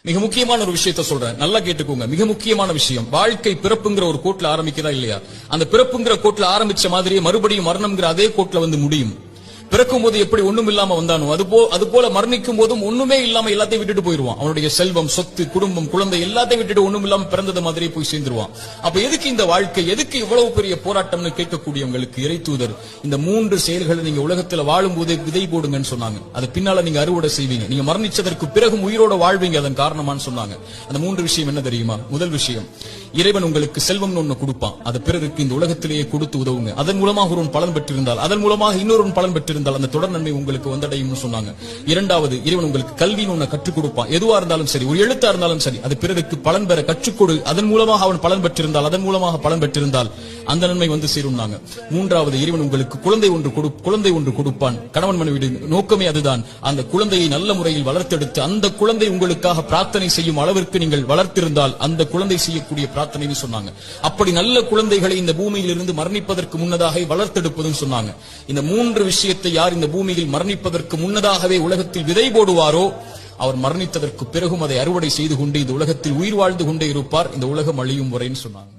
மிக முக்கியமான ஒரு விஷயத்த சொல்றேன், நல்லா கேட்டுக்கோங்க. மிக முக்கியமான விஷயம், வாழ்க்கை பிறப்புங்கிற ஒரு கோட்ல ஆரம்பிக்கிறதா இல்லையா? அந்த பிறப்புங்கிற கோட்ல ஆரம்பிச்ச மாதிரியே மறுபடியும் மரணம்ங்கிற அதே கோட்ல வந்து முடியும். பிறக்கும் போது எப்படி ஒண்ணும் இல்லாம வந்தானோ அது போல மரணிக்கும் போதும் ஒண்ணுமே இல்லாம எல்லாத்தையும் விட்டுட்டு போயிருவான். அவனுடைய செல்வம், சொத்து, குடும்பம், குழந்தை எல்லாத்தையும் விட்டுட்டு ஒண்ணும் இல்லாம பிறந்தது மாதிரியே போய் சேர்ந்துருவான். அப்ப எதுக்கு இந்த வாழ்க்கை, எதுக்கு இவ்வளவு பெரிய போராட்டம்னு கேட்கக்கூடியவங்களுக்கு இறை தூதர் இந்த 3 செயல்களை நீங்க உலகத்துல வாழும் போதே விதை போடுங்கன்னு சொன்னாங்க. அது பின்னால நீங்க அறுவடை செய்வீங்க, நீங்க மரணிச்சதற்கு பிறகும் உயிரோட வாழ்வீங்க, அதன் காரணமான்னு சொன்னாங்க. அந்த 3 விஷயம் என்ன தெரியுமா? முதல் விஷயம், இறைவன் உங்களுக்கு செல்வம் ஒண்ணு கொடுப்பான், அது பிறருக்கு இந்த உலகத்திலேயே கொடுத்து உதவுங்க. அதன் மூலமாக ஒரு பலன் பெற்றிருந்தால், அதன் மூலமாக இன்னொரு பலன் பெற்றிருந்தால் அந்த தொடர் நன்மை உங்களுக்கு வந்தடையும் சொன்னாங்க. இரண்டாவது, இறைவன் உங்களுக்கு கல்வின்னு ஒண்ணு கற்றுக் கொடுப்பான். எதுவா இருந்தாலும் சரி, ஒரு எழுத்தா இருந்தாலும் சரி, அது பிறருக்கு பலன் பெற கற்றுக் கொடு. அதன் மூலமாக அவன் பலன் பெற்றிருந்தால், அதன் மூலமாக பலன் பெற்றிருந்தால் அந்த நன்மை வந்து சேரும்னாங்க. மூன்றாவது, இறைவன் உங்களுக்கு குழந்தை ஒன்று கொடுப்பான். கணவன் மனைவி நோக்கமே அதுதான். அந்த குழந்தையை நல்ல முறையில் வளர்த்தெடுத்து அந்த குழந்தை உங்களுக்காக பிரார்த்தனை செய்யும் அளவிற்கு நீங்கள் வளர்த்திருந்தால் அந்த குழந்தை செய்யக்கூடிய பிரார்த்தனைன்னு சொன்னாங்க. அப்படி நல்ல குழந்தைகளை இந்த பூமியில் இருந்து மரணிப்பதற்கு முன்னதாக வளர்த்தெடுப்பதும் சொன்னாங்க. இந்த 3 விஷயத்தை யார் இந்த பூமியில் மரணிப்பதற்கு முன்னதாகவே உலகத்தில் விதை போடுவாரோ அவர் மரணித்ததற்கு பிறகும் அதை அறுவடை செய்து கொண்டு இந்த உலகத்தில் உயிர் வாழ்ந்து கொண்டே இருப்பார், இந்த உலகம் அழியும் வரைன்னு சொன்னாங்க.